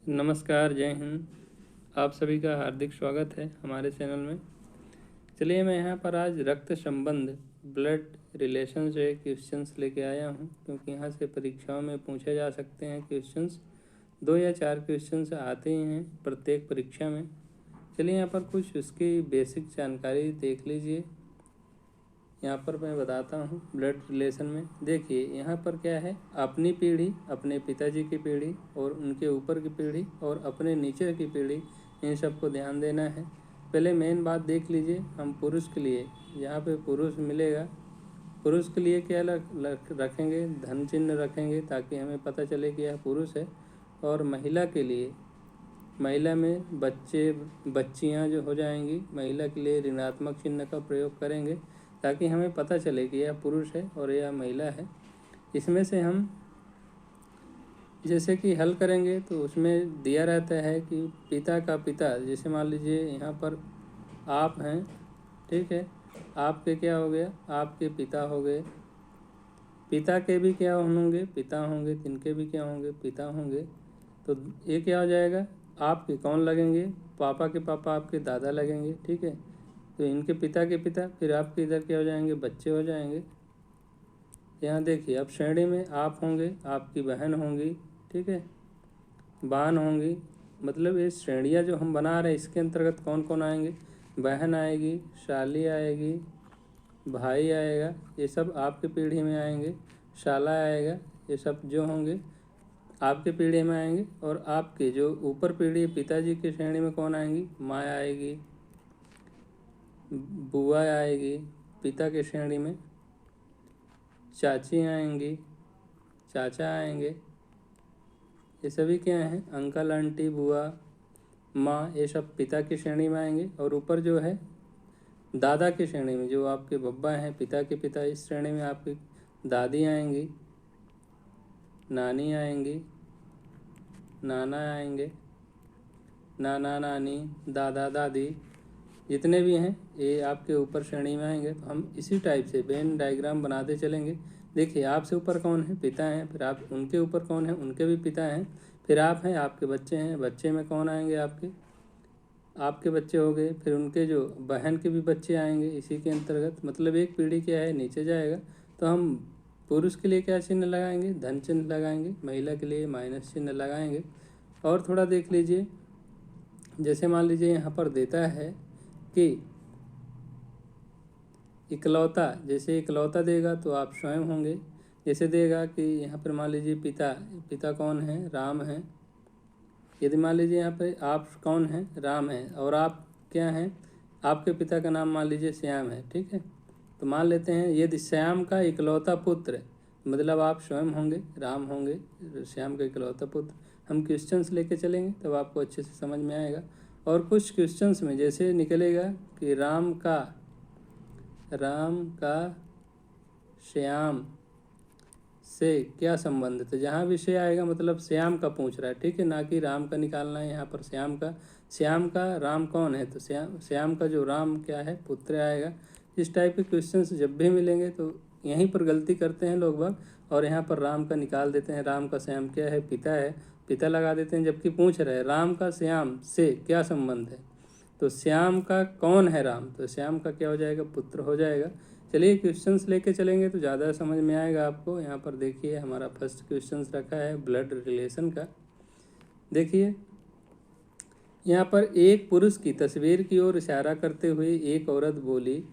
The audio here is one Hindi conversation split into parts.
नमस्कार, जय हिंद। आप सभी का हार्दिक स्वागत है हमारे चैनल में। चलिए, मैं यहाँ पर आज रक्त संबंध ब्लड रिलेशन से क्वेश्चंस लेके आया हूँ, क्योंकि यहाँ से परीक्षाओं में पूछे जा सकते हैं क्वेश्चंस। 2 या 4 क्वेश्चंस आते ही हैं प्रत्येक परीक्षा में। चलिए, यहाँ पर कुछ उसकी बेसिक जानकारी देख लीजिए। यहाँ पर मैं बताता हूँ ब्लड रिलेशन में। देखिए, यहाँ पर क्या है, अपनी पीढ़ी, अपने पिताजी की पीढ़ी और उनके ऊपर की पीढ़ी और अपने नीचे की पीढ़ी, इन सबको ध्यान देना है। पहले मेन बात देख लीजिए, हम पुरुष के लिए यहाँ पे पुरुष मिलेगा। पुरुष के लिए क्या रखेंगे, धन चिन्ह रखेंगे, ताकि हमें पता चले कि यह पुरुष है। और महिला के लिए, महिला में बच्चे बच्चियाँ जो हो जाएंगी, महिला के लिए ऋणात्मक चिन्ह का प्रयोग करेंगे, ताकि हमें पता चले कि यह पुरुष है और यह महिला है। इसमें से हम जैसे कि हल करेंगे तो उसमें दिया रहता है कि पिता का पिता, जैसे मान लीजिए यहाँ पर आप हैं, ठीक है, आपके क्या हो गया, आपके पिता हो गए। पिता के भी क्या होंगे, पिता होंगे, तिनके भी क्या होंगे, पिता होंगे। तो ये क्या हो जाएगा, आपके कौन लगेंगे, पापा के पापा आपके दादा लगेंगे, ठीक है। तो इनके पिता के पिता, फिर आपके इधर क्या हो जाएंगे, बच्चे हो जाएंगे। यहाँ देखिए, अब श्रेणी में आप होंगे, आपकी बहन होंगी, ठीक है, बहन होंगी। मतलब ये श्रेणियाँ जो हम बना रहे हैं, इसके अंतर्गत कौन कौन आएंगे, बहन आएगी, शाली आएगी, भाई आएगा, ये सब आपके पीढ़ी में आएंगे। शाला आएगा, ये सब जो होंगे आपके पीढ़ी में आएंगे। और आपके जो ऊपर पीढ़ी, पिताजी की श्रेणी में कौन आएंगी, माँ आएगी, बुआ आएगी। पिता की श्रेणी में चाची आएंगी, चाचा आएंगे। ये सभी क्या हैं, अंकल, आंटी, बुआ, माँ, ये सब पिता की श्रेणी में आएंगे। और ऊपर जो है दादा की श्रेणी में, जो आपके बब्बा हैं, पिता के पिता, इस श्रेणी में आपकी दादी आएंगी, नानी आएंगी, नाना आएंगे, नाना नानी, दादा दादी, जितने भी हैं ये आपके ऊपर श्रेणी में आएंगे। तो हम इसी टाइप से वेन डायग्राम बनाते चलेंगे। देखिए, आपसे ऊपर कौन है, पिता हैं, फिर आप उनके ऊपर कौन है, उनके भी पिता हैं, फिर आप हैं, आपके बच्चे हैं, बच्चे में कौन आएंगे, आपके बच्चे हो गए, फिर उनके जो बहन के भी बच्चे आएंगे इसी के अंतर्गत। मतलब एक पीढ़ी क्या है, नीचे जाएगा। तो हम पुरुष के लिए क्या चिन्ह लगाएंगे, धन चिन्ह लगाएंगे, महिला के लिए माइनस चिन्ह लगाएंगे। और थोड़ा देख लीजिए, जैसे मान लीजिए यहाँ पर देता है कि इकलौता, जैसे इकलौता देगा तो आप स्वयं होंगे। जैसे देगा कि यहाँ पर मान लीजिए पिता कौन है, राम है। यदि मान लीजिए यहाँ पे आप कौन हैं, राम हैं, और आप क्या हैं, आपके पिता का नाम मान लीजिए श्याम है, ठीक है। तो मान लेते हैं यदि श्याम का इकलौता पुत्र, मतलब आप स्वयं होंगे, राम होंगे, श्याम का इकलौता पुत्र। हम क्वेश्चंस लेके चलेंगे तब आपको अच्छे से समझ में आएगा। और कुछ क्वेश्चंस में जैसे निकलेगा कि राम का श्याम से क्या संबंध है, तो जहाँ भी से आएगा मतलब श्याम का पूछ रहा है, ठीक है, ना कि राम का निकालना है यहाँ पर। श्याम का राम कौन है, तो श्याम का जो राम क्या है, पुत्र आएगा। इस टाइप के क्वेश्चंस जब भी मिलेंगे तो यहीं पर गलती करते हैं लोग बाग, और यहाँ पर राम का निकाल देते हैं। राम का श्याम क्या है, पिता है, पिता लगा देते हैं, जबकि पूछ रहे हैं राम का श्याम से क्या संबंध है। तो श्याम का कौन है राम, तो श्याम का क्या हो जाएगा, पुत्र हो जाएगा। चलिए, क्वेश्चंस लेके चलेंगे तो ज़्यादा समझ में आएगा आपको। यहाँ पर देखिए, हमारा फर्स्ट क्वेश्चंस रखा है ब्लड रिलेशन का। देखिए, यहाँ पर एक पुरुष की तस्वीर की ओर इशारा करते हुए एक औरत बोली।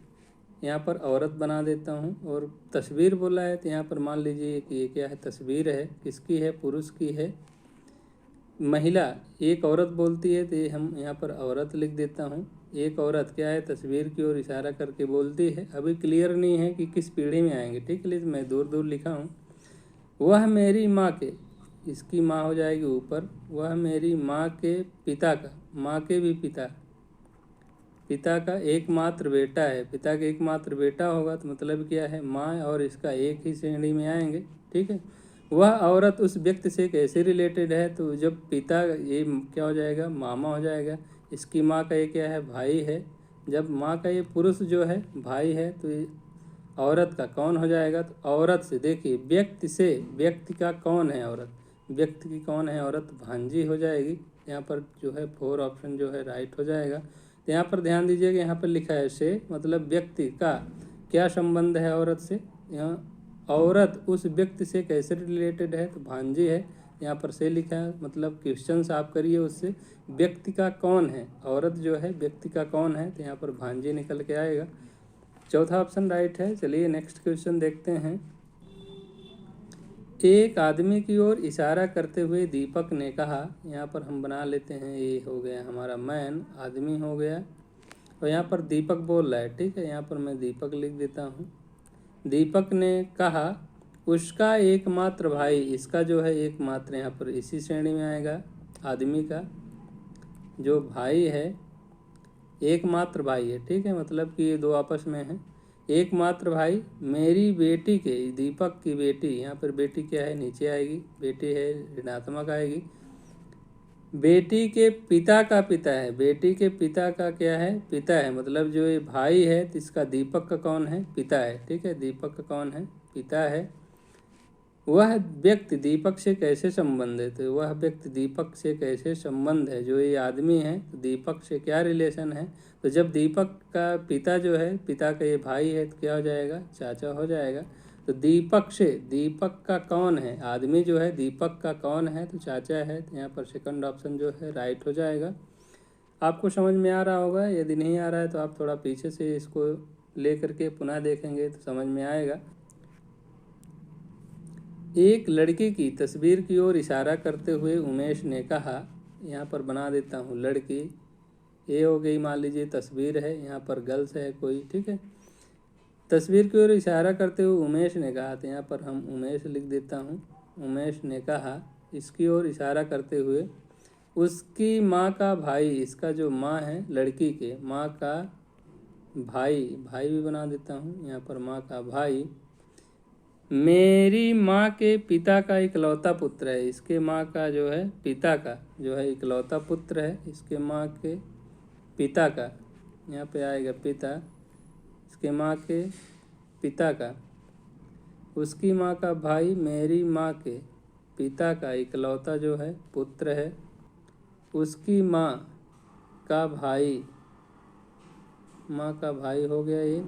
यहाँ पर औरत बना देता हूँ, और तस्वीर बोला है तो यहाँ पर मान लीजिए कि ये क्या है, तस्वीर है, किसकी है, पुरुष की है। महिला, एक औरत बोलती है तो ये हम यहाँ पर औरत लिख देता हूँ। एक औरत क्या है, तस्वीर की ओर इशारा करके बोलती है। अभी क्लियर नहीं है कि किस पीढ़ी में आएंगे, ठीक है, मैं दूर दूर लिखा हूँ। वह मेरी माँ के, इसकी माँ हो जाएगी ऊपर, वह मेरी माँ के पिता का, माँ के भी पिता का एकमात्र बेटा है। पिता का एकमात्र बेटा होगा तो मतलब क्या है, माँ और इसका एक ही श्रेणी में आएंगे, ठीक है। वह औरत उस व्यक्ति से कैसे रिलेटेड है, तो जब पिता, ये क्या हो जाएगा, मामा हो जाएगा। इसकी माँ का ये क्या है, भाई है। जब माँ का ये पुरुष जो है भाई है, तो ये औरत का कौन हो जाएगा, तो औरत से, देखिए व्यक्ति से, व्यक्ति का कौन है, औरत, व्यक्ति की कौन है औरत, भांजी हो जाएगी। यहाँ पर जो है 4 ऑप्शन जो है राइट हो जाएगा। तो यहाँ पर ध्यान दीजिए कि यहाँ पर लिखा है से मतलब व्यक्ति का क्या संबंध है औरत से। यहाँ औरत उस व्यक्ति से कैसे रिलेटेड है, तो भांजी है। यहाँ पर से लिखा है, मतलब क्वेश्चन आप करिए उससे व्यक्ति का कौन है, औरत जो है व्यक्ति का कौन है, तो यहाँ पर भांजी निकल के आएगा। चौथा ऑप्शन राइट है। चलिए नेक्स्ट क्वेश्चन देखते हैं। एक आदमी की ओर इशारा करते हुए दीपक ने कहा, यहाँ पर हम बना लेते हैं, ये हो गया हमारा मैन, आदमी हो गया, और यहाँ पर दीपक बोल रहा है, ठीक है। यहाँ पर मैं दीपक लिख देता हूँ। दीपक ने कहा उसका एकमात्र भाई, इसका जो है एकमात्र यहाँ पर इसी श्रेणी में आएगा। आदमी का जो भाई है, एकमात्र भाई है, ठीक है, मतलब कि ये दो आपस में हैं। एकमात्र भाई मेरी बेटी के, दीपक की बेटी, यहाँ पर बेटी क्या है, नीचे आएगी, बेटी है ऋणात्मक आएगी। बेटी के पिता का पिता है, बेटी के पिता का क्या है, पिता है, मतलब जो ये भाई है तो इसका दीपक का कौन है, पिता है, ठीक है। दीपक का कौन है, पिता है। वह व्यक्ति दीपक से कैसे संबंधित है, वह व्यक्ति दीपक से कैसे संबंध है, जो ये आदमी है तो दीपक से क्या रिलेशन है। तो जब दीपक का पिता जो है, पिता का ये भाई है, तो क्या हो जाएगा, चाचा हो जाएगा। तो दीपक से, दीपक का कौन है, आदमी जो है दीपक का कौन है, तो चाचा है। तो यहाँ पर सेकंड ऑप्शन जो है राइट हो जाएगा। आपको समझ में आ रहा होगा, यदि नहीं आ रहा है तो आप थोड़ा पीछे से इसको ले करके पुनः देखेंगे तो समझ में आएगा। एक लड़की की तस्वीर की ओर इशारा करते हुए उमेश ने कहा, यहाँ पर बना देता हूँ लड़की, ये हो गई मान लीजिए तस्वीर है, यहाँ पर गर्ल्स है कोई, ठीक है। तस्वीर की ओर इशारा करते हुए उमेश ने कहा, तो यहाँ पर हम उमेश लिख देता हूँ। उमेश ने कहा, इसकी ओर इशारा करते हुए उसकी माँ का भाई, इसका जो माँ है लड़की के माँ का भाई, भाई भी बना देता हूँ यहाँ पर, माँ का भाई मेरी माँ के पिता का इकलौता पुत्र है। इसके माँ का जो है पिता का जो है इकलौता पुत्र है, इसके माँ के पिता का, यहाँ पे आएगा पिता, इसके माँ के पिता का, उसकी माँ का भाई मेरी माँ के पिता का इकलौता जो है पुत्र है, उसकी माँ का भाई, माँ का भाई हो गया ये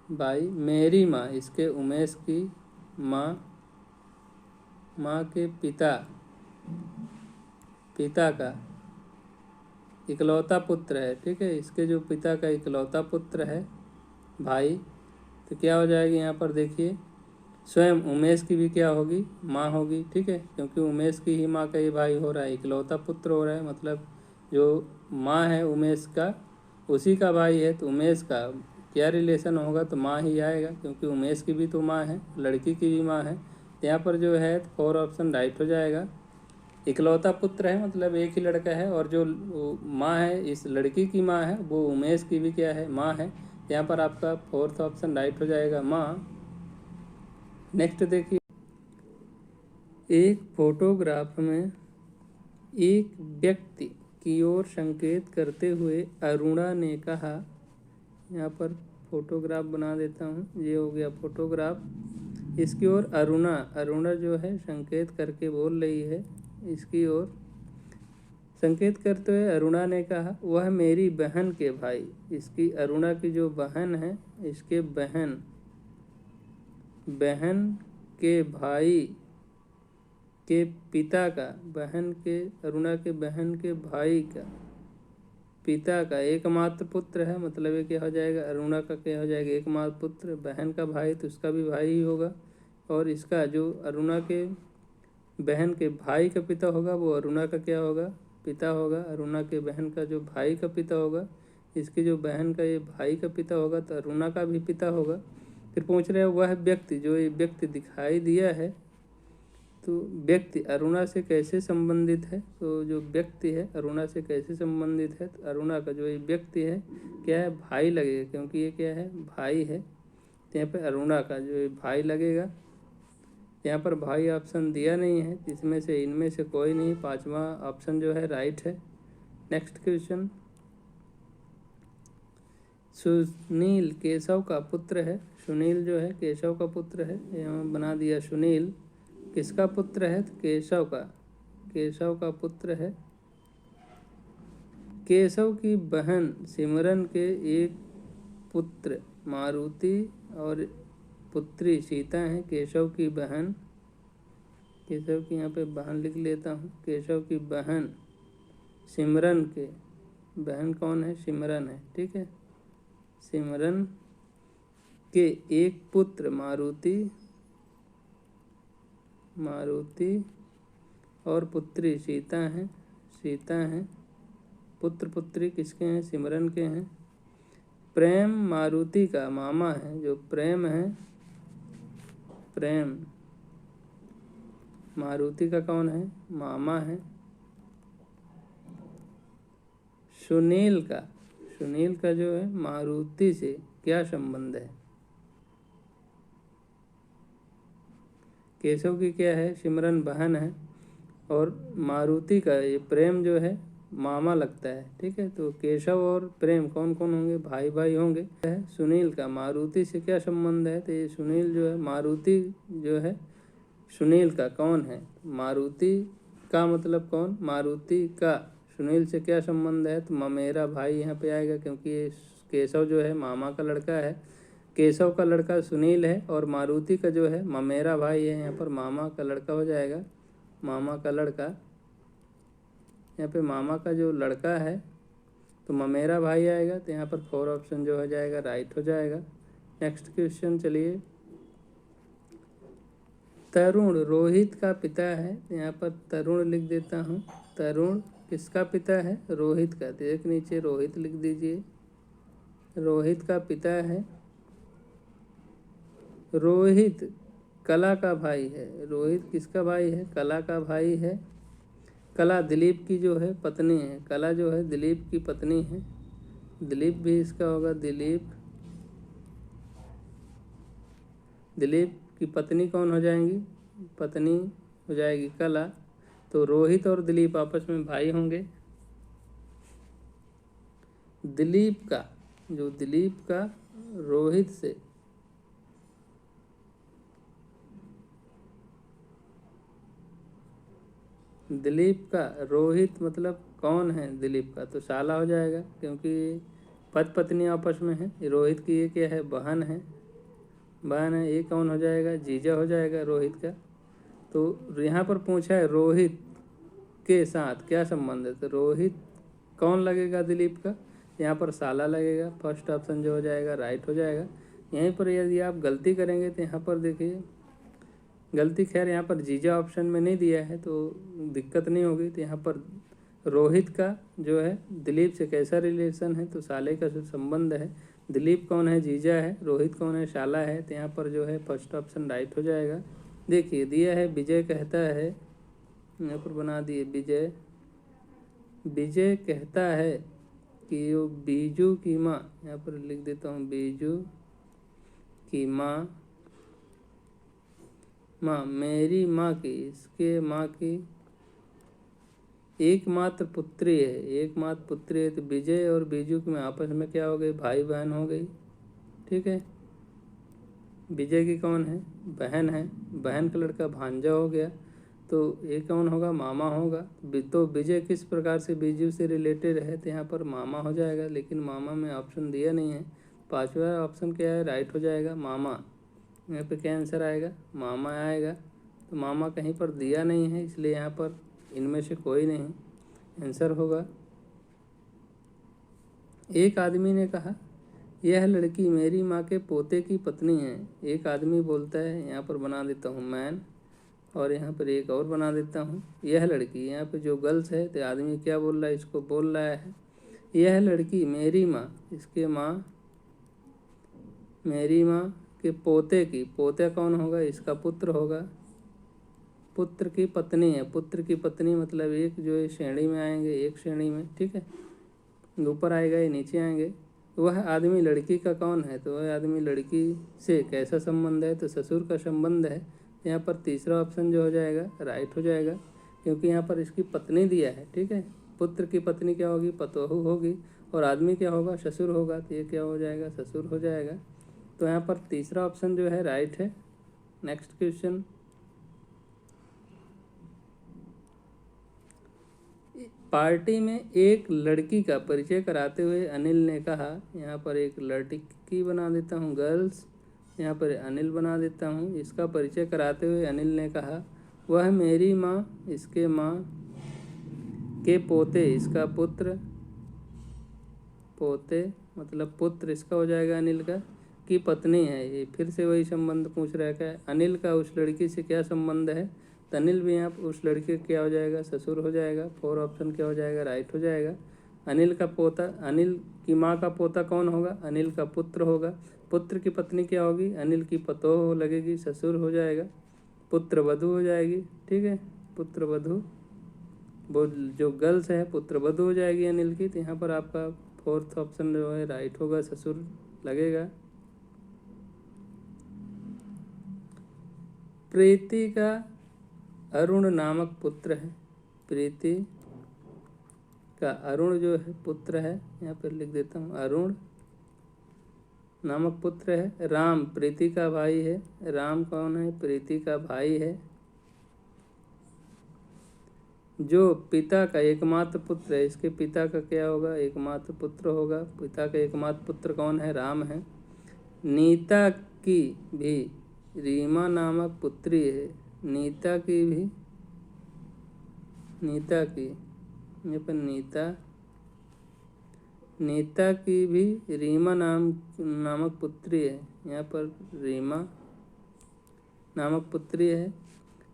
भाई, मेरी माँ, इसके उमेश की माँ, माँ के पिता, पिता का इकलौता पुत्र है, ठीक है। इसके जो पिता का इकलौता पुत्र है भाई, तो क्या हो जाएगी यहाँ पर देखिए, स्वयं उमेश की भी क्या होगी, माँ होगी, ठीक है, क्योंकि उमेश की ही माँ का ये भाई हो रहा है, इकलौता पुत्र हो रहा है, मतलब जो माँ है उमेश का उसी का भाई है, तो उमेश का क्या रिलेशन होगा, तो माँ ही आएगा, क्योंकि उमेश की भी तो माँ है, लड़की की भी माँ है। तो यहाँ पर जो है 4 ऑप्शन राइट हो जाएगा। इकलौता पुत्र है, मतलब एक ही लड़का है, और जो माँ है इस लड़की की माँ है वो उमेश की भी क्या है, माँ है। यहाँ पर आपका 4th ऑप्शन राइट हो जाएगा, माँ। नेक्स्ट देखिए, एक फोटोग्राफ में एक व्यक्ति की ओर संकेत करते हुए अरुणा ने कहा, यहाँ पर फोटोग्राफ बना देता हूँ, ये हो गया फोटोग्राफ, इसकी ओर अरुणा, अरुणा जो है संकेत करके बोल रही है, इसकी ओर संकेत करते हुए अरुणा ने कहा वह मेरी बहन के भाई, इसकी अरुणा की जो बहन है इसके बहन के भाई के पिता का, बहन के, अरुणा के बहन के भाई का पिता का एकमात्र पुत्र है, मतलब ये क्या हो जाएगा, अरुणा का क्या हो जाएगा, एकमात्र पुत्र, बहन का भाई तो उसका भी भाई ही होगा, और इसका जो अरुणा के बहन के भाई का पिता होगा वो अरुणा का क्या होगा, पिता होगा। अरुणा के बहन का जो भाई का पिता होगा, इसकी जो बहन का ये भाई का पिता होगा, तो अरुणा का भी पिता होगा। फिर पूछ रहे हैं वह व्यक्ति, जो ये व्यक्ति दिखाई दिया है, तो व्यक्ति अरुणा से कैसे संबंधित है, तो जो व्यक्ति है अरुणा से कैसे संबंधित है, तो अरुणा का जो ये व्यक्ति है क्या है, भाई लगेगा, क्योंकि ये क्या है, भाई है, तो यहाँ पर अरुणा का जो ये भाई लगेगा। यहाँ पर भाई ऑप्शन दिया नहीं है, इसमें से इनमें से कोई नहीं, 5वां ऑप्शन जो है राइट है। नेक्स्ट क्वेश्चन, सुनील केशव का पुत्र है, सुनील जो है केशव का पुत्र है, यहाँ बना दिया सुनील किसका पुत्र है? तो केशव का, केशव का पुत्र है। केशव की बहन सिमरन के एक पुत्र मारुति और पुत्री सीता हैं। केशव की बहन, केशव की यहाँ पे बहन लिख लेता हूँ। केशव की बहन सिमरन के, बहन कौन है? सिमरन है, ठीक है। सिमरन के एक पुत्र मारुति, मारुति और पुत्री सीता हैं, सीता हैं। पुत्र पुत्री किसके हैं? सिमरन के हैं। प्रेम मारुति का मामा है। जो प्रेम है, प्रेम मारुति का कौन है? मामा है। सुनील का, सुनील का जो है मारुति से क्या संबंध है? केशव की क्या है? सिमरन बहन है और मारुति का ये प्रेम जो है मामा लगता है, ठीक है। तो केशव और प्रेम कौन कौन होंगे? भाई भाई होंगे। सुनील का मारुति से क्या संबंध है? तो ये सुनील जो है, मारुति जो है सुनील का कौन है? मारुति का मतलब कौन? मारुति का सुनील से क्या संबंध है? तो ममेरा भाई यहाँ पे आएगा, क्योंकि ये केशव जो है मामा का लड़का है। केशव का लड़का सुनील है और मारुति का जो है ममेरा भाई है, यहाँ पर मामा का लड़का हो जाएगा। मामा का लड़का, यहाँ पे मामा का जो लड़का है तो ममेरा भाई आएगा। तो यहाँ पर 4 ऑप्शन जो हो जाएगा राइट हो जाएगा। नेक्स्ट क्वेश्चन चलिए। तरुण रोहित का पिता है। यहाँ पर तरुण लिख देता हूँ। तरुण किसका पिता है? रोहित का। तो एक नीचे रोहित लिख दीजिए। रोहित का पिता है। रोहित कला का भाई है। रोहित किसका भाई है? कला का भाई है। कला दिलीप की जो है पत्नी है। कला जो है दिलीप की पत्नी है। दिलीप भी इसका होगा। दिलीप, दिलीप की पत्नी कौन हो जाएंगी? पत्नी हो जाएगी कला। तो रोहित और दिलीप आपस में भाई होंगे। दिलीप का, जो दिलीप का रोहित से, दिलीप का रोहित मतलब कौन है? दिलीप का तो साला हो जाएगा, क्योंकि पति पत्नी आपस में है। रोहित की ये क्या है? बहन है, बहन है। ये कौन हो जाएगा? जीजा हो जाएगा रोहित का। तो यहाँ पर पूछा है रोहित के साथ क्या संबंध है, तो रोहित कौन लगेगा? दिलीप का। यहाँ पर साला लगेगा। फर्स्ट ऑप्शन जो हो जाएगा राइट हो जाएगा। यहीं पर यदि आप गलती करेंगे तो यहाँ पर देखिए गलती, खैर यहाँ पर जीजा ऑप्शन में नहीं दिया है तो दिक्कत नहीं होगी। तो यहाँ पर रोहित का जो है दिलीप से कैसा रिलेशन है, तो साले का जो संबंध है। दिलीप कौन है? जीजा है। रोहित कौन है? शाला है। तो यहाँ पर जो है फर्स्ट ऑप्शन राइट हो जाएगा। देखिए दिया है विजय कहता है, यहाँ पर बना दिए विजय। विजय कहता है कि वो बीजू की माँ, यहाँ पर लिख देता हूँ बीजू की माँ, माँ मेरी माँ की, इसके माँ की एकमात्र पुत्री है। एकमात्र पुत्री है। तो विजय और बीजू की आपस में क्या हो गई? भाई बहन हो गई, ठीक है। विजय की कौन है? बहन है। बहन का लड़का भांजा हो गया। तो ये कौन होगा? मामा होगा। तो विजय किस प्रकार से बीजू से रिलेटेड है? तो यहाँ पर मामा हो जाएगा, लेकिन मामा में ऑप्शन दिया नहीं है। 5वां ऑप्शन क्या है? राइट हो जाएगा मामा। यहाँ पे क्या आंसर आएगा? मामा आएगा। तो मामा कहीं पर दिया नहीं है, इसलिए यहाँ पर इनमें से कोई नहीं आंसर होगा। एक आदमी ने कहा यह लड़की मेरी माँ के पोते की पत्नी है। एक आदमी बोलता है, यहाँ पर बना देता हूँ मैन, और यहाँ पर एक और बना देता हूँ यह लड़की। यहाँ पे जो गर्ल्स है तो आदमी क्या बोल रहा है? इसको बोल रहा है यह लड़की मेरी माँ, इसके माँ, मेरी माँ के पोते की, पोते कौन होगा? इसका पुत्र होगा। पुत्र की पत्नी है। पुत्र की पत्नी मतलब एक जो है श्रेणी में आएंगे, एक श्रेणी में, ठीक है। ऊपर आएगा या नीचे आएंगे। वह आदमी लड़की का कौन है? तो वह आदमी लड़की से कैसा संबंध है? तो ससुर का संबंध है। यहाँ पर तीसरा ऑप्शन जो हो जाएगा राइट हो जाएगा, क्योंकि यहाँ पर इसकी पत्नी दिया है, ठीक है। पुत्र की पत्नी क्या होगी? पतोहू होगी। और आदमी क्या होगा? ससुर होगा। तो ये क्या हो जाएगा? ससुर हो जाएगा। तो यहाँ पर तीसरा ऑप्शन जो है राइट है। Next question. पार्टी में एक लड़की का परिचय कराते हुए अनिल ने कहा, यहाँ पर एक लड़की बना देता हूँ गर्ल्स, यहाँ पर अनिल बना देता हूँ। इसका परिचय कराते हुए अनिल ने कहा, वह मेरी माँ, इसके माँ के पोते, इसका पुत्र, पोते मतलब पुत्र इसका हो जाएगा अनिल का, की पत्नी है। ये फिर से वही संबंध पूछ रहा है क्या, अनिल का उस लड़की से क्या संबंध है। तो अनिल भी यहाँ उस लड़के क्या हो जाएगा, ससुर हो जाएगा। 4 ऑप्शन क्या हो जाएगा, राइट हो जाएगा। अनिल का पोता, अनिल की माँ का पोता कौन होगा, अनिल का पुत्र होगा। पुत्र की पत्नी क्या होगी, अनिल की पतोह लगेगी, ससुर हो जाएगा। पुत्र वधू हो जाएगी, ठीक है, पुत्र वधू, वो जो गर्ल्स है पुत्र वधू हो जाएगी अनिल की। तो यहाँ पर आपका 4th ऑप्शन जो है राइट होगा, ससुर लगेगा। प्रीति का अरुण नामक पुत्र है, प्रीति का अरुण जो है पुत्र है, यहाँ पर लिख देता हूँ अरुण नामक पुत्र है। राम प्रीति का भाई है, राम कौन है, प्रीति का भाई है। जो पिता का एकमात्र पुत्र है, इसके पिता का क्या होगा, एकमात्र पुत्र होगा। पिता का एकमात्र पुत्र कौन है, राम है। नीता की भी रीमा नामक पुत्री है, नीता की भी, नीता की, यहाँ पर नीता की भी रीमा नामक पुत्री है, यहाँ पर रीमा नामक पुत्री है।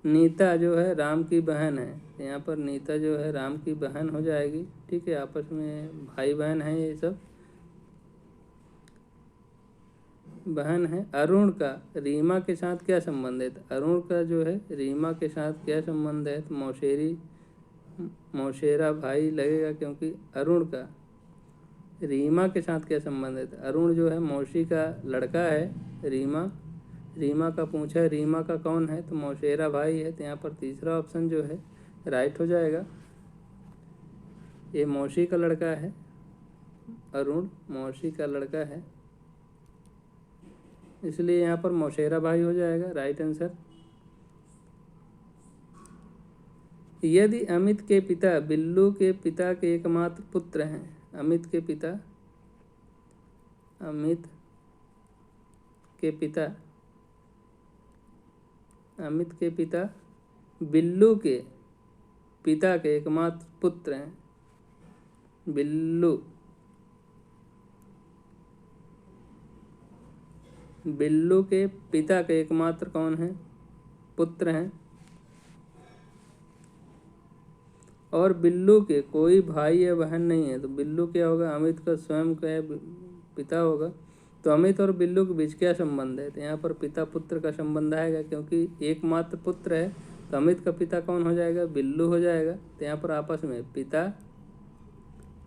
नीता जो है राम की बहन है, यहाँ पर नीता जो है राम की बहन हो जाएगी, ठीक है। आपस में भाई बहन है, ये सब बहन है। अरुण का रीमा के साथ क्या संबंध है, अरुण का जो है रीमा के साथ क्या संबंध है, तो मौसेरा भाई लगेगा, क्योंकि अरुण का रीमा के साथ क्या संबंध है। अरुण जो है मौसी का लड़का है, रीमा का पूछा है, रीमा का कौन है, तो मौसेरा भाई है। तो यहाँ पर तीसरा ऑप्शन जो है राइट हो जाएगा। ये मौसी का लड़का है, अरुण मौसी का लड़का है, इसलिए यहाँ पर मौसेरा भाई हो जाएगा राइट आंसर। यदि अमित के पिता बिल्लू के पिता के एकमात्र पुत्र हैं, अमित के पिता बिल्लू के पिता के एकमात्र पुत्र हैं, बिल्लू के पिता के एकमात्र कौन है, पुत्र हैं, और बिल्लू के कोई भाई या बहन नहीं है। तो बिल्लू क्या होगा, अमित का स्वयं का पिता होगा। तो अमित और बिल्लू के बीच क्या संबंध है, तो यहाँ पर पिता पुत्र का संबंध आएगा, क्योंकि एकमात्र पुत्र है। तो अमित का पिता कौन हो जाएगा, बिल्लू हो जाएगा। तो यहाँ पर आपस में पिता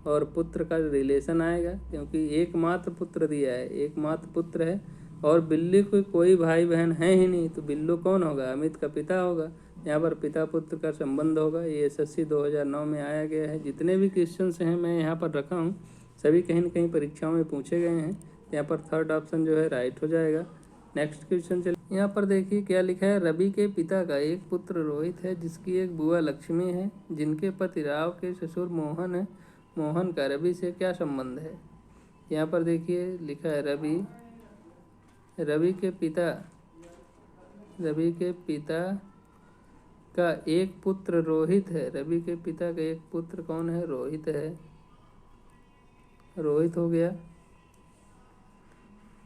और पुत्र का रिलेशन आएगा, क्योंकि एकमात्र पुत्र दिया है, एकमात्र पुत्र है, और बिल्ली को कोई भाई बहन है ही नहीं। तो बिल्लू कौन होगा, अमित का पिता होगा। यहाँ पर पिता पुत्र का संबंध होगा। ये SSC 2009 में आया गया है। जितने भी क्वेश्चंस हैं मैं यहाँ पर रखा हूँ, सभी कहीं न कहीं परीक्षाओं में पूछे गए हैं। यहाँ पर 3rd ऑप्शन जो है राइट हो जाएगा। नेक्स्ट क्वेश्चन चलिए, यहाँ पर देखिए क्या लिखा है। रवि के पिता का एक पुत्र रोहित है, जिसकी एक बुआ लक्ष्मी है, जिनके पति राव के ससुर मोहन है। मोहन का रवि से क्या संबंध है। यहाँ पर देखिए लिखा है रवि के पिता का एक पुत्र रोहित है। रवि के पिता का एक पुत्र कौन है, रोहित है, रोहित हो गया।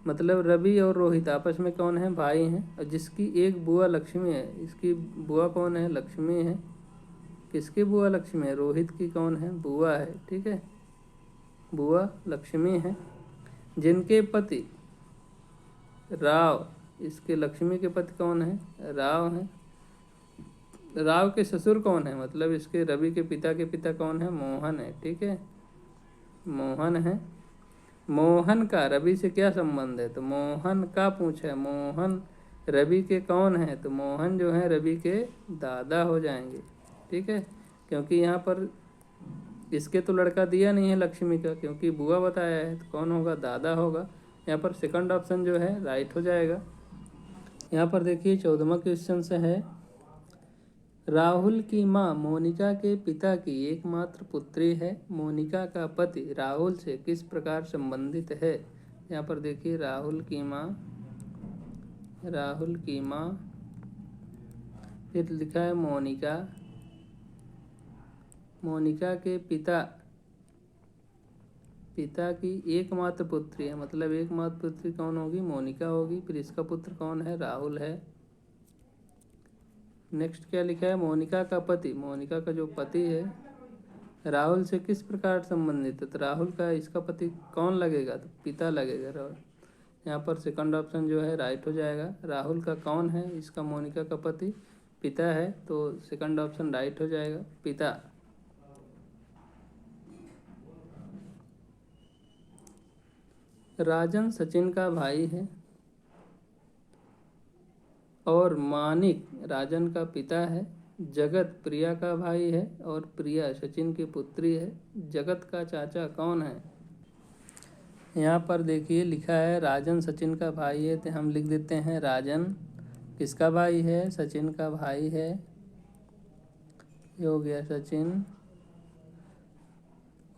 मतलब रवि और रोहित आपस में कौन है, भाई हैं, और जिसकी एक बुआ लक्ष्मी है। इसकी बुआ कौन है, लक्ष्मी है। किसकी बुआ लक्ष्मी है, रोहित की कौन है, बुआ है, ठीक है, बुआ लक्ष्मी है। जिनके पति राव, इसके लक्ष्मी के पति कौन है, राव है। राव के ससुर कौन है, मतलब इसके रवि के पिता कौन है, मोहन है, ठीक है, मोहन है। मोहन का रवि से क्या संबंध है, तो मोहन का पूछा है, मोहन रवि के कौन है, तो मोहन जो है रवि के दादा हो जाएंगे, ठीक है। क्योंकि यहाँ पर इसके तो लड़का दिया नहीं है लक्ष्मी का, क्योंकि बुआ बताया है, तो कौन होगा, दादा होगा। यहाँ पर 2nd ऑप्शन जो है राइट हो जाएगा। यहाँ पर देखिए 14वां क्वेश्चन से है, राहुल की माँ मोनिका के पिता की एकमात्र पुत्री है। मोनिका का पति राहुल से किस प्रकार संबंधित है। यहाँ पर देखिए राहुल की माँ फिर लिखा है मोनिका। मोनिका के पिता की एकमात्र पुत्री है, मतलब एकमात्र पुत्री कौन होगी, मोनिका होगी। फिर इसका पुत्र कौन है, राहुल है। नेक्स्ट क्या लिखा है, मोनिका का पति, मोनिका का जो पति है राहुल से किस प्रकार संबंधित है। तो राहुल का इसका पति कौन लगेगा, तो पिता लगेगा राहुल। यहाँ पर सेकंड ऑप्शन जो है राइट हो जाएगा। राहुल का कौन है, इसका मोनिका का पति पिता है, तो सेकंड ऑप्शन राइट हो जाएगा, पिता। राजन सचिन का भाई है और मानिक राजन का पिता है। जगत प्रिया का भाई है और प्रिया सचिन की पुत्री है। जगत का चाचा कौन है। यहाँ पर देखिए लिखा है राजन सचिन का भाई है, तो हम लिख देते हैं राजन किसका भाई है, सचिन का भाई है। ये हो गया सचिन।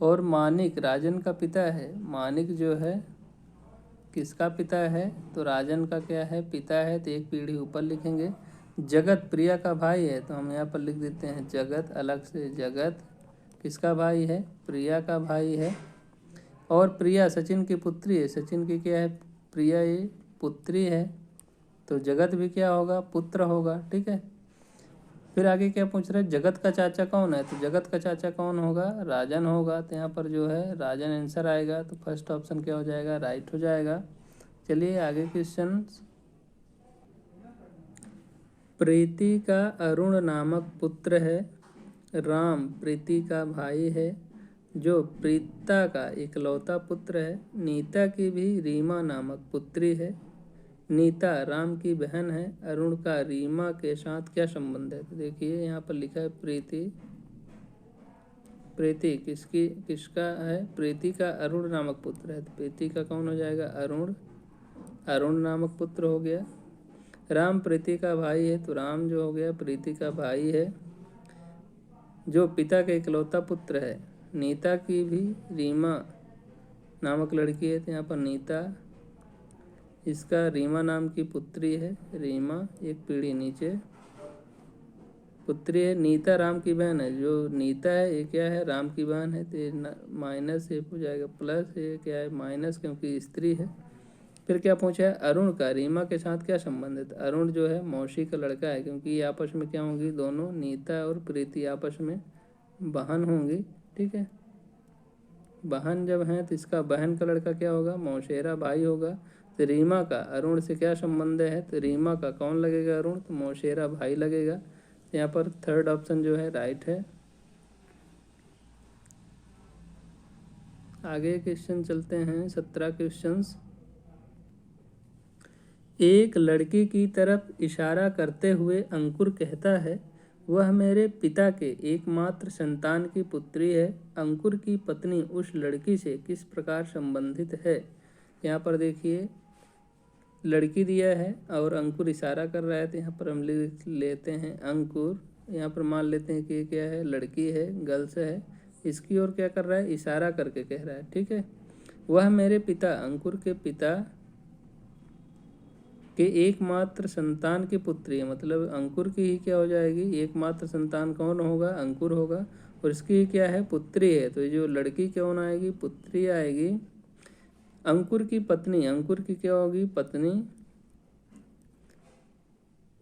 और मानिक राजन का पिता है। मानिक जो है किसका पिता है, तो राजन का क्या है, पिता है, तो एक पीढ़ी ऊपर लिखेंगे। जगत प्रिया का भाई है, तो हम यहाँ पर लिख देते हैं जगत अलग से। जगत किसका भाई है, प्रिया का भाई है। और प्रिया सचिन की पुत्री है। सचिन की क्या है, प्रिया ये पुत्री है, तो जगत भी क्या होगा, पुत्र होगा। ठीक है। फिर आगे क्या पूछ रहे हैं, जगत का चाचा कौन है। तो जगत का चाचा कौन होगा, राजन होगा। तो यहाँ पर जो है राजन आंसर आएगा, तो फर्स्ट ऑप्शन क्या हो जाएगा, राइट हो जाएगा। चलिए आगे क्वेश्चन। प्रीति का अरुण नामक पुत्र है। राम प्रीति का भाई है जो प्रीता का इकलौता पुत्र है। नीता की भी रीमा नामक पुत्री है। नीता राम की बहन है। अरुण का रीमा के साथ क्या संबंध है। तो देखिए यहाँ पर लिखा है प्रीति किसका है, प्रीति का अरुण नामक पुत्र है। तो प्रीति का कौन हो जाएगा, अरुण नामक पुत्र हो गया। राम प्रीति का भाई है, तो राम जो हो गया प्रीति का भाई है जो पिता के इकलौता पुत्र है। नीता की भी रीमा नामक लड़की है, तो यहाँ पर नीता इसका रीमा नाम की पुत्री है। रीमा एक पीढ़ी नीचे पुत्री है। नीता राम की बहन है। जो नीता है ये क्या है, राम की बहन है, तो माइनस एक हो जाएगा, प्लस ये क्या है माइनस, क्योंकि स्त्री है। फिर क्या पूछा है, अरुण का रीमा के साथ क्या संबंध है। तो अरुण जो है मौसी का लड़का है, क्योंकि ये आपस में क्या होंगी, दोनों नीता और प्रीति आपस में बहन होंगी। ठीक है, बहन जब हैं तो इसका बहन का लड़का क्या होगा, मौसेरा भाई होगा। तो रीमा का अरुण से क्या संबंध है, तो रीमा का कौन लगेगा, अरुण, तो मौसेरा भाई लगेगा। यहाँ पर थर्ड ऑप्शन जो है राइट है। आगे क्वेश्चन चलते हैं, 17 क्वेश्चंस। एक लड़की की तरफ इशारा करते हुए अंकुर कहता है, वह मेरे पिता के एकमात्र संतान की पुत्री है। अंकुर की पत्नी उस लड़की से किस प्रकार संबंधित है। यहाँ पर देखिए लड़की दिया है और अंकुर इशारा कर रहा है, तो यहाँ पर हम लिख लेते हैं अंकुर। यहाँ पर मान लेते हैं कि ये क्या है, लड़की है, गर्ल्स है। इसकी ओर क्या कर रहा है, इशारा करके कह रहा है। ठीक है, वह मेरे पिता अंकुर के पिता के एकमात्र संतान की पुत्री है, मतलब अंकुर की ही क्या हो जाएगी, एकमात्र संतान कौन होगा, अंकुर होगा। और इसकी क्या है, पुत्री है, तो जो लड़की कौन आएगी, पुत्री आएगी। अंकुर की पत्नी, अंकुर की क्या होगी, पत्नी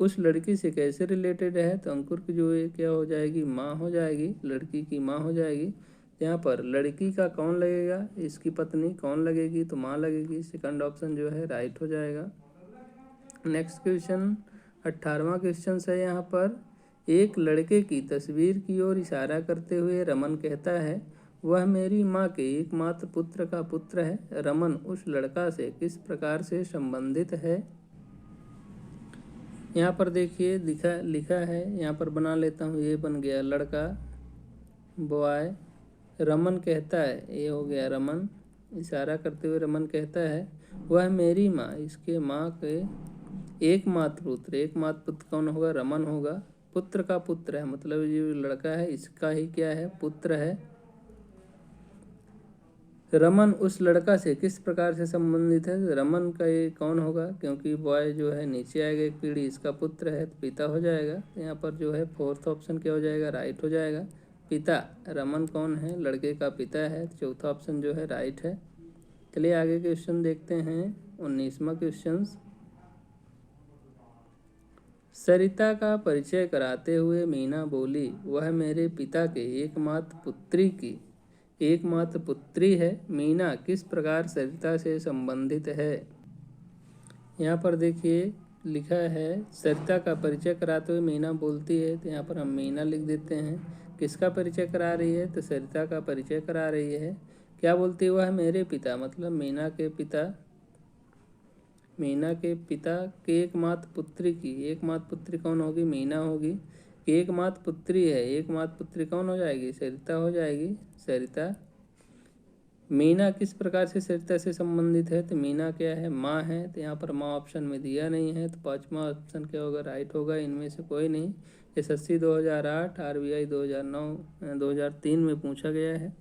उस लड़की से कैसे रिलेटेड है, तो अंकुर की जो है क्या हो जाएगी, माँ हो जाएगी, लड़की की माँ हो जाएगी। यहाँ पर लड़की का कौन लगेगा, इसकी पत्नी कौन लगेगी, तो माँ लगेगी। सेकंड ऑप्शन जो है राइट हो जाएगा। नेक्स्ट क्वेश्चन 18वां क्वेश्चन है। यहाँ पर एक लड़के की तस्वीर की ओर इशारा करते हुए रमन कहता है, वह मेरी माँ के एकमात्र पुत्र का पुत्र है। रमन उस लड़का से किस प्रकार से संबंधित है। यहाँ पर देखिए लिखा है, यहाँ पर बना लेता हूँ, ये बन गया लड़का, बॉय। रमन कहता है, ये हो गया रमन, इशारा करते हुए रमन कहता है, वह मेरी माँ, इसके माँ के एकमात्र पुत्र, एकमात्र पुत्र कौन होगा, रमन होगा। पुत्र का पुत्र है, मतलब ये लड़का है इसका ही क्या है, पुत्र है। रमन उस लड़का से किस प्रकार से संबंधित है, रमन का ये कौन होगा, क्योंकि बॉय जो है नीचे आएगा एक पीढ़ी, इसका पुत्र है तो पिता हो जाएगा। तो यहाँ पर जो है फोर्थ ऑप्शन क्या हो जाएगा, राइट हो जाएगा, पिता। रमन कौन है, लड़के का पिता है, चौथा ऑप्शन जो है राइट है। चलिए आगे क्वेश्चन देखते हैं, 19वां क्वेश्चन। सरिता का परिचय कराते हुए मीना बोली, वह मेरे पिता के एकमात्र पुत्री है। मीना किस प्रकार सरिता से संबंधित है। यहाँ पर देखिए लिखा है सरिता का परिचय कराते हुए मीना बोलती है, तो यहाँ पर हम मीना लिख देते हैं। किसका परिचय करा रही है, तो सरिता का परिचय करा रही है। क्या बोलती है, वह मेरे पिता, मतलब मीना के पिता के एकमात्र पुत्री कौन होगी, मीना होगी। एकमात्र पुत्री है, एकमात्र पुत्री कौन हो जाएगी, सरिता हो जाएगी, सरिता। मीना किस प्रकार से सरिता से संबंधित है, तो मीना क्या है, माँ है। तो यहाँ पर माँ ऑप्शन में दिया नहीं है, तो 5वां ऑप्शन क्या होगा, राइट होगा, इनमें से कोई नहीं। SSC 2008, RBI 2003 में पूछा गया है।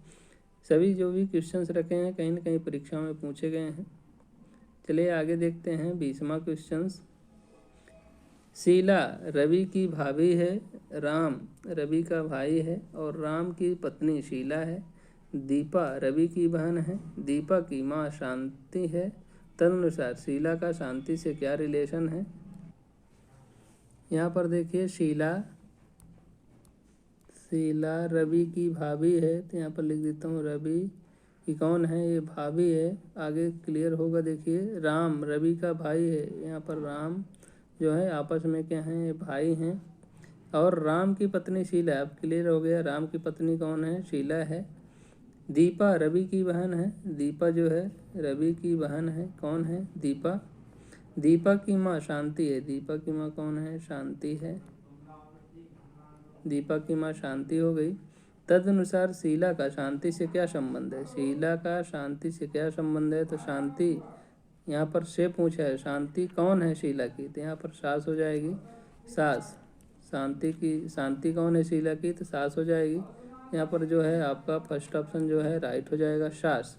सभी जो भी क्वेश्चंस रखे हैं कहीं ना कहीं परीक्षा में पूछे गए हैं। चलिए आगे देखते हैं 20वां क्वेश्चन। शीला रवि की भाभी है, राम रवि का भाई है और राम की पत्नी शीला है। दीपा रवि की बहन है, दीपा की माँ शांति है। तदनुसार शीला का शांति से क्या रिलेशन है। यहाँ पर देखिए शीला रवि की भाभी है, तो यहाँ पर लिख देता हूँ रवि की कौन है, ये भाभी है। आगे क्लियर होगा, देखिए राम रवि का भाई है, यहाँ पर राम जो है आपस में क्या हैं, ये भाई हैं। और राम की पत्नी शीला, अब क्लियर हो गया, राम की पत्नी कौन है, शीला है। दीपा रवि की बहन है, दीपा जो है रवि की बहन है, कौन है, दीपा। दीपा की माँ शांति है, दीपा की माँ कौन है, शांति है, दीपा की माँ शांति हो गई। तदनुसार शीला का शांति से क्या संबंध है, शीला का शांति से क्या संबंध है, तो शांति यहाँ पर से पूछा है, शांति कौन है शीला की, तो यहाँ पर सास हो जाएगी, सास। शांति कौन है शीला की, तो सास हो जाएगी। यहाँ पर जो है आपका फर्स्ट ऑप्शन जो है राइट हो जाएगा, सास।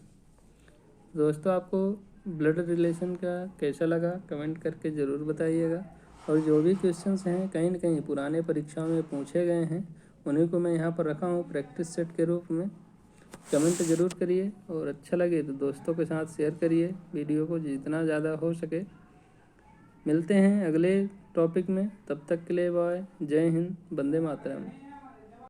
दोस्तों आपको ब्लड रिलेशन का कैसा लगा कमेंट करके ज़रूर बताइएगा। और जो भी क्वेश्चंस हैं कहीं न कहीं पुराने परीक्षाओं में पूछे गए हैं, उन्हीं को मैं यहाँ पर रखा हूँ प्रैक्टिस सेट के रूप में। कमेंट ज़रूर करिए और अच्छा लगे तो दोस्तों के साथ शेयर करिए वीडियो को जितना ज़्यादा हो सके। मिलते हैं अगले टॉपिक में, तब तक के लिए बाय, जय हिंद, वंदे मातरम।